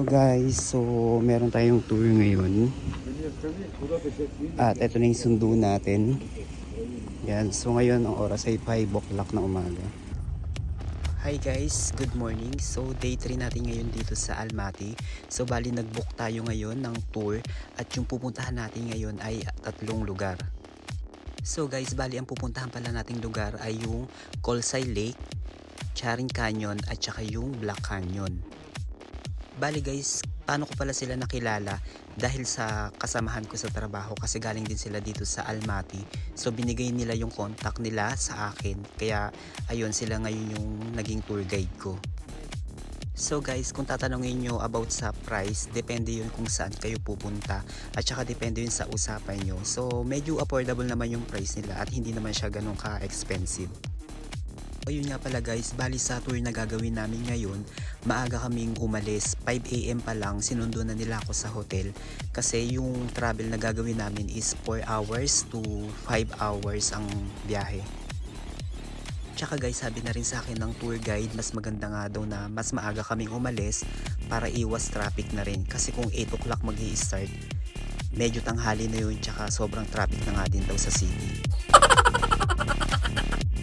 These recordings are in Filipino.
Guys, so meron tayong tour ngayon. At ito na yung sundo natin. Yan, so ngayon ang oras ay 5 o'clock na umaga. Hi guys, good morning. So day 3 natin ngayon dito sa Almaty. So bali nag-book tayo ngayon ng tour. At yung pupuntahan natin ngayon ay 3 lugar. So guys, bali ang pupuntahan pala nating lugar ay yung Colsay Lake, Charing Canyon at saka yung Black Canyon. Bali guys, paano ko pala sila nakilala? Dahil sa kasamahan ko sa trabaho, kasi galing din sila dito sa Almaty. So binigay nila yung contact nila sa akin. Kaya ayun, sila ngayon yung naging tour guide ko. So guys, kung tatanungin nyo about sa price, depende yun kung saan kayo pupunta. At saka depende yun sa usapan nyo. So medyo affordable naman yung price nila at hindi naman siya ganun ka-expensive. Ayun nga pala guys, bali sa tour na gagawin namin ngayon, maaga kaming umalis. 5 AM pa lang, sinundo na nila ako sa hotel. Kasi yung travel na gagawin namin is 4 hours to 5 hours ang biyahe. Tsaka guys, sabi na rin sa akin ng tour guide, mas maganda nga daw na mas maaga kaming umalis para iwas traffic na rin. Kasi kung 8 o'clock mag-i-start, medyo tanghali na yun, tsaka sobrang traffic na nga din daw sa city.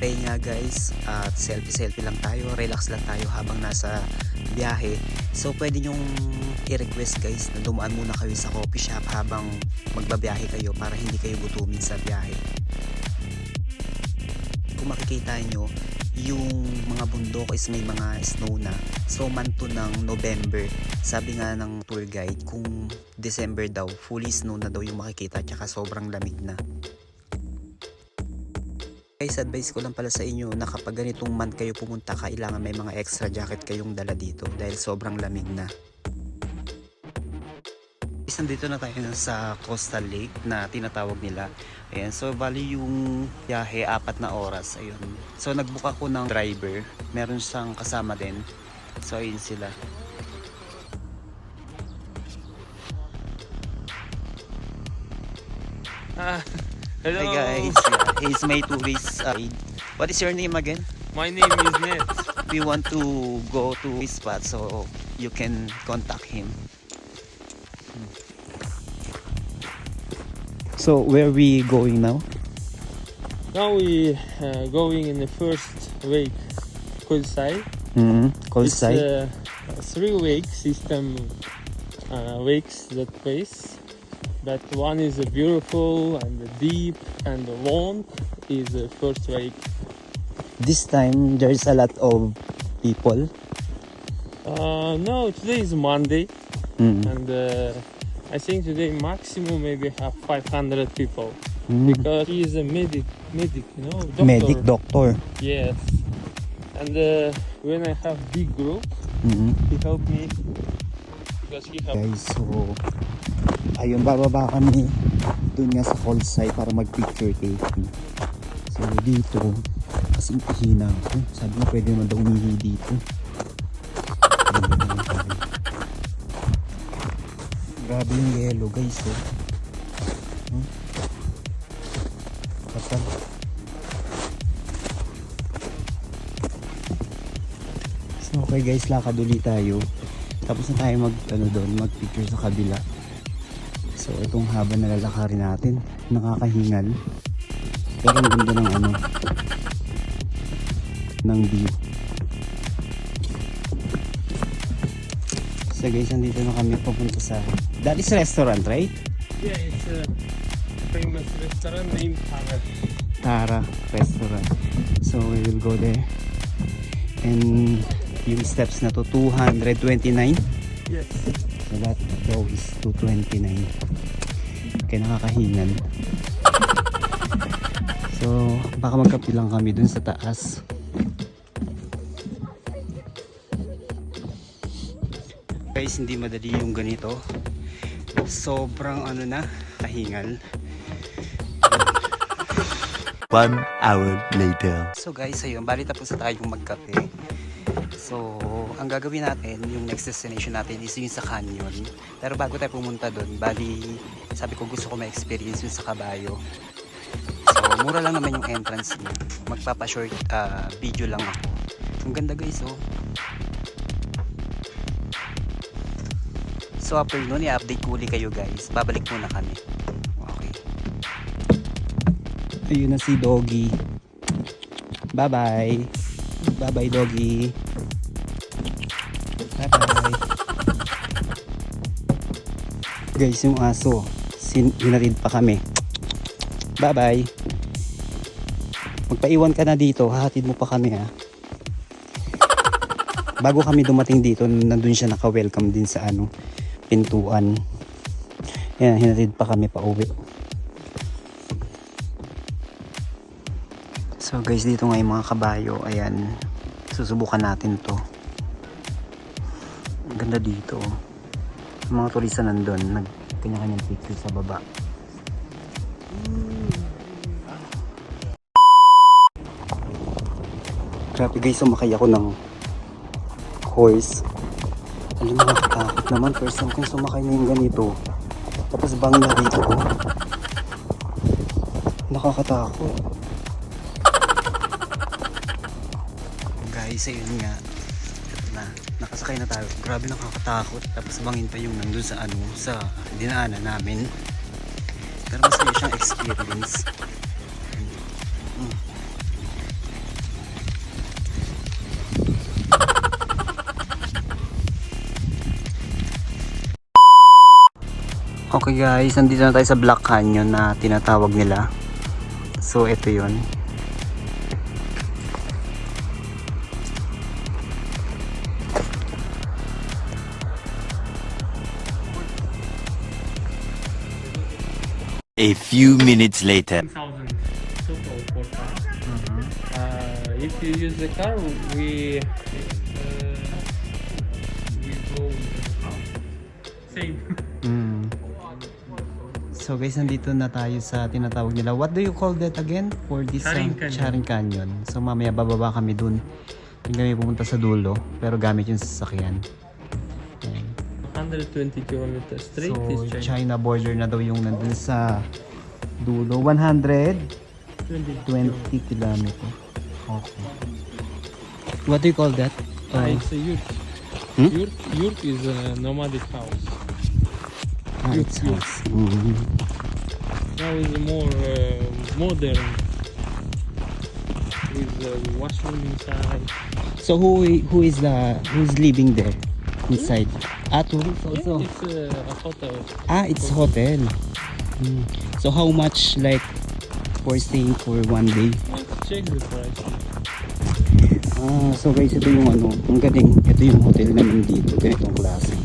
Kaya nga guys, at selfie lang tayo, relax lang tayo habang nasa biyahe. So pwede nyong i-request guys na dumaan muna kayo sa coffee shop habang magbabiyahe kayo para hindi kayo gutumin sa biyahe. Kung makikita nyo, yung mga bundok is may mga snow na. So month to ng November, sabi nga ng tour guide, kung December daw, fully snow na daw yung makikita at saka sobrang lamig na. Guys, advice ko lang pala sa inyo na kapag ganitong month kayo pumunta, kailangan may mga extra jacket kayong dala dito dahil sobrang lamig na. Nandito na tayo sa Coastal Lake na tinatawag nila. Ayan, so bali yung biyahe 4 na oras. Ayun. So nagbook ako ng driver. Meron siyang kasama din. So ayun sila. Hello. Hi guys, he's my tourist guide. What is your name again? My name is Ned. We want to go to his spot, so you can contact him. So where are we going now? Now we going in the first wake, Colsay. Colsay. It's a 3-wake system wakes that place. But one is beautiful and deep, and the long is the first wake. This time there's a lot of people. No, today is Monday, Mm. and I think today maximum maybe have 500 people. Because he is a medic, you know, doctor. Medic doctor. Yes. And when I have big group, he helped me because he helped. Guys, so ayun, bababa kami dun nga sa Colsay para mag picture taking. So dito, kasi hina ako. Sabi na pwede naman daw umihi dito. Grabe yung yellow guys, oh. Kapal. So okay guys, lakad ulit tayo. Tapos na tayo mag picture sa kabila. So itong haba na lalakarin natin, nakakahingal. Pero ang ganda ng ng view. So guys, nandito na kami papunta sa that is restaurant, right? Yeah, it's a famous restaurant named Tara. Tara restaurant. So we will go there. And yung steps na to 229. Yes. So that daw is 229. Kaya nakakahingan. So baka magkape lang kami dun sa taas. Guys, hindi madali yung ganito. Sobrang kahingal. 1 hour later. So guys, ayun, bali tapos na tayong magkape. So, ang gagawin natin, yung next destination natin is yung sa canyon. Pero bago tayo pumunta doon, bali, sabi ko gusto ko ma-experience yung sa kabayo. So, mura lang naman yung entrance niya. Magpapa-short video lang ako. Ang ganda guys, oh. So after nun, i-update ko ulit kayo guys. Babalik muna kami. Okay. Ayun na si Doggy. Bye-bye. Bye-bye, Doggy. Bye-bye. Guys, yung aso, hinatid pa kami. Bye-bye. Magpaiwan ka na dito, hahatid mo pa kami ha. Bago kami dumating dito, nandun siya naka-welcome din sa pintuan. Yan, hinatid pa kami pa uwi. So guys, dito nga yung mga kabayo. Ayan, susubukan natin to. Ang ganda dito. Ang mga turista nandun, nagkanya-kanyang picture sa baba. Grabe guys, sumakay ako ng horse. Alam mo, nakakatakot naman. First time kong sumakay na yung ganito. Tapos bangin na dito ko. Nakakatakot. Guys, ayun nga. Ito na. Nakasakay na tayo. Grabe, nakakatakot. Tapos bangin pa yung nandun sa sa dinaanan namin. Pero masaya siyang experience. Okay guys, nandito na tayo sa Black Canyon na tinatawag nila. So ito yun. A few minutes later. 1,000 total for car. If you use the car, we go same. So guys, nandito na tayo sa tinatawag nila. What do you call that again? For this Charing Canyon. Charing Canyon. So mamaya bababa kami dun. Hindi kami pumunta sa dulo. Pero gamit yung sasakyan. Ayan. 120 kilometers straight So is China. China border na daw yung nandun sa dulo. 120 kilometer. Okay. What do you call that? It's a yurt. Hmm? Yurt is a nomadic house. It's yurt. house. Now is more modern with washroom inside. So who's living there inside? Tourists also. Yeah, it's a hotel. It's hotel. So how much like for staying for one day? Let's check the price. So guys, ito yung ang galing. Ito yung hotel naman dito, ganitong klase.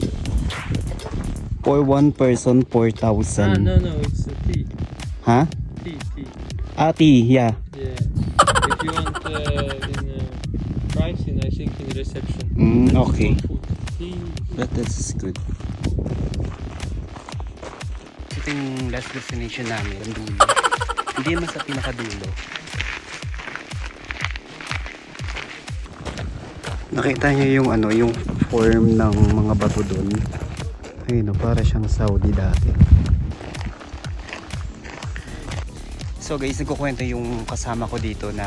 For one person, 4,000. No, it's a tea. Ha? Tea. Tea, yeah. Yeah. If you want in pricing, I think in reception. Okay. For food. Tea. That's good. Ito yung last destination namin, ang dulo. Hindi naman sa pinakadulo. Nakita niyo yung yung form ng mga bato doon. Ayun, para siyang Saudi dati. So guys, nagkukwento yung kasama ko dito na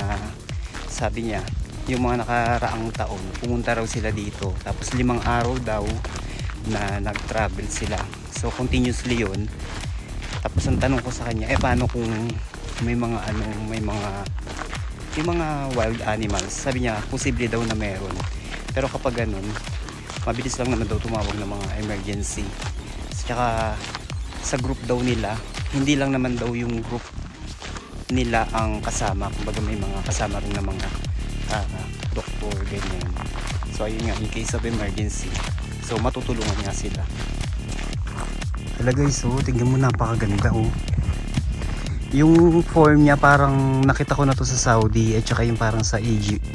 sabi niya, yung mga nakaraang taon, pumunta raw sila dito. Tapos 5 araw daw na nag-travel sila. So continuously yun. Tapos ang tanong ko sa kanya, paano kung may mga yung mga wild animals? Sabi niya, posible daw na meron. Pero kapag ganun, mabilis lang naman daw tumawag ng mga emergency. Tsaka sa group daw nila, hindi lang naman daw yung group nila ang kasama. Kumbaga may mga kasama rin na mga doktor, ganyan. So ayun nga, in case of emergency, so matutulungan nga sila. Talaga guys, tingnan mo, napakaganda yung form niya, parang nakita ko na to sa Saudi at saka yung parang sa Egypt.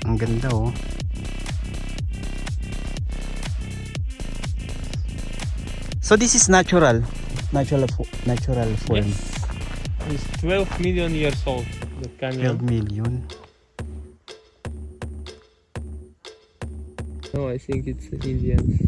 Ang ganda So this is natural form. Yes. It's 12 million years old, the 12 canyon. million. No, I think it's Indians.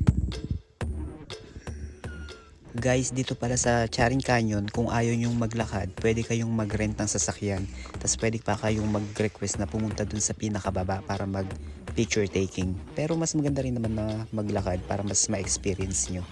Guys, dito pala sa Charing Canyon, kung ayaw nyong maglakad, pwede kayong mag-rent ng sasakyan. Tapos pwede pa kayong mag-request na pumunta dun sa pinakababa para mag-picture taking. Pero mas maganda rin naman na maglakad para mas ma-experience nyo.